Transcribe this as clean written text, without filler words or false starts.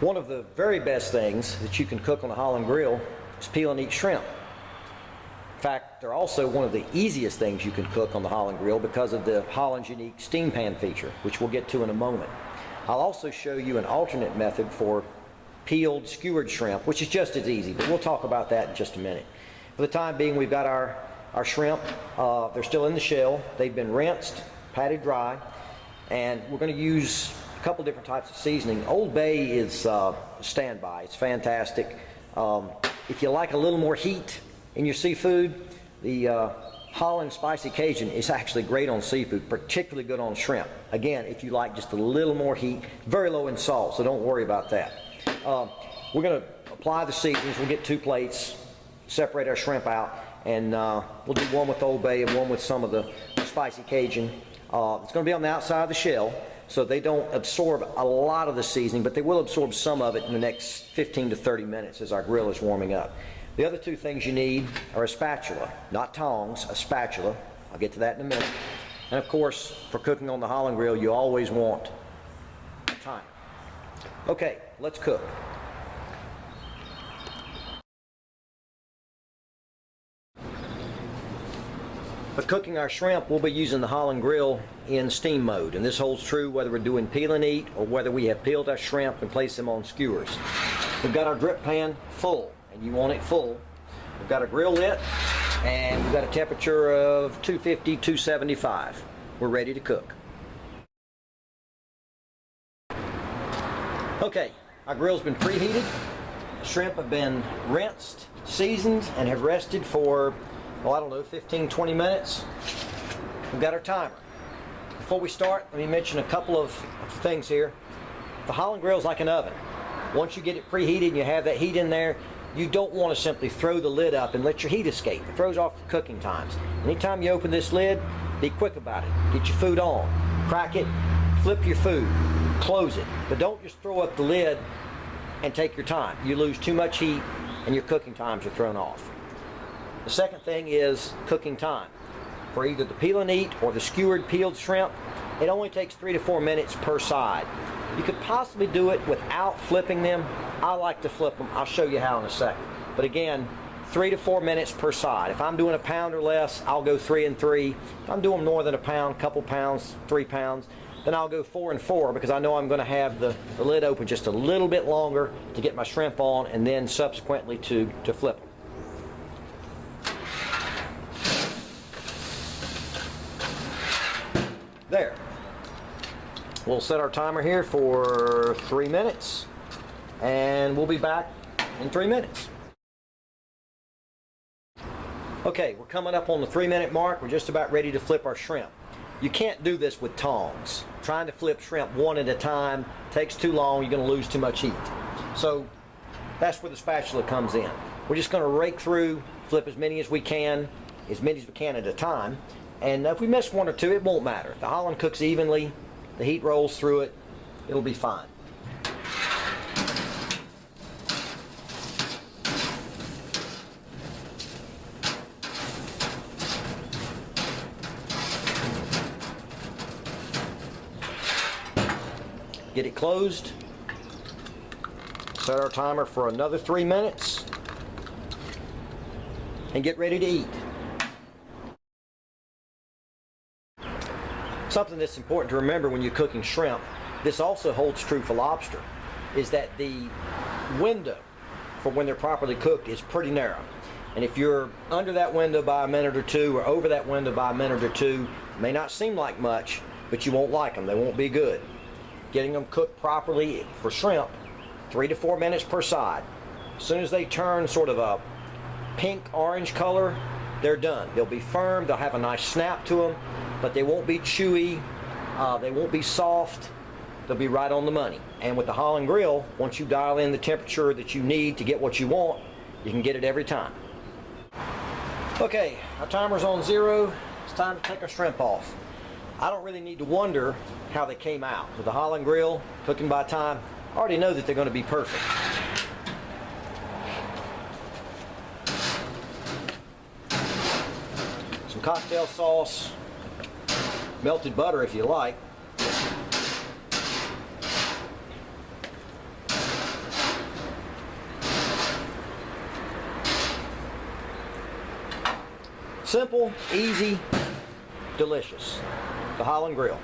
One of the very best things that you can cook on a Holland Grill is peel and eat shrimp. In fact, they're also one of the easiest things you can cook on the Holland Grill because of the Holland's unique steam pan feature, which we'll get to in a moment. I'll also show you an alternate method for peeled skewered shrimp, which is just as easy, but we'll talk about that in just a minute. For the time being, we've got our shrimp. They're still in the shell. They've been rinsed, patted dry, and we're going to use a couple different types of seasoning. Old Bay is standby. It's fantastic. If you like a little more heat in your seafood, the Holland Spicy Cajun is actually great on seafood, particularly good on shrimp. Again, if you like just a little more heat, very low in salt, so don't worry about that. We're going to apply the seasonings. We'll get 2 plates, separate our shrimp out, and we'll do one with Old Bay and one with some of the Spicy Cajun. It's going to be on the outside of the shell, so they don't absorb a lot of the seasoning, but they will absorb some of it in the next 15 to 30 minutes as our grill is warming up. The other 2 things you need are a spatula, not tongs, a spatula. I'll get to that in a minute. And of course, for cooking on the Holland Grill, you always want a timer. Okay, let's cook. For cooking our shrimp, we'll be using the Holland Grill in steam mode, and this holds true whether we're doing peel and eat or whether we have peeled our shrimp and placed them on skewers. We've got our drip pan full, and you want it full. We've got a grill lit, and we've got a temperature of 250, 275. We're ready to cook. Okay, our grill's been preheated. The shrimp have been rinsed, seasoned, and have rested for, well, I don't know, 15, 20 minutes. We've got our timer. Before we start, let me mention a couple of things here. The Holland Grill is like an oven. Once you get it preheated and you have that heat in there, you don't want to simply throw the lid up and let your heat escape. It throws off the cooking times. Anytime you open this lid, be quick about it. Get your food on, crack it, flip your food, close it. But don't just throw up the lid and take your time. You lose too much heat and your cooking times are thrown off. The second thing is cooking time. For either the peel and eat or the skewered peeled shrimp, it only takes 3 to 4 minutes per side. You could possibly do it without flipping them. I like to flip them. I'll show you how in a second. But again, 3 to 4 minutes per side. If I'm doing a pound or less, I'll go 3 and 3. If I'm doing more than a pound, couple pounds, 3 pounds, then I'll go 4 and 4 because I know I'm going to have the lid open just a little bit longer to get my shrimp on and then subsequently to flip them. There. We'll set our timer here for 3 minutes, and we'll be back in 3 minutes. Okay, we're coming up on the 3-minute mark. We're just about ready to flip our shrimp. You can't do this with tongs. Trying to flip shrimp one at a time takes too long. You're going to lose too much heat. So that's where the spatula comes in. We're just going to rake through, flip as many as we can at a time. And if we miss 1 or 2, it won't matter. The Holland cooks evenly. The heat rolls through it. It'll be fine. Get it closed. Set our timer for another 3 minutes. And get ready to eat. Something that's important to remember when you're cooking shrimp, this also holds true for lobster, is that the window for when they're properly cooked is pretty narrow. And if you're under that window by a minute or 2 or over that window by a minute or 2, it may not seem like much, but you won't like them. They won't be good. Getting them cooked properly for shrimp, 3 to 4 minutes per side. As soon as they turn sort of a pink-orange color, they're done. They'll be firm, they'll have a nice snap to them, but they won't be chewy, they won't be soft, they'll be right on the money. And with the Holland Grill, once you dial in the temperature that you need to get what you want, you can get it every time. Okay, our timer's on 0. It's time to take our shrimp off. I don't really need to wonder how they came out. With the Holland Grill, cooking by time, I already know that they're going to be perfect. Some cocktail sauce, melted butter if you like. Simple, easy, delicious. The Holland Grill.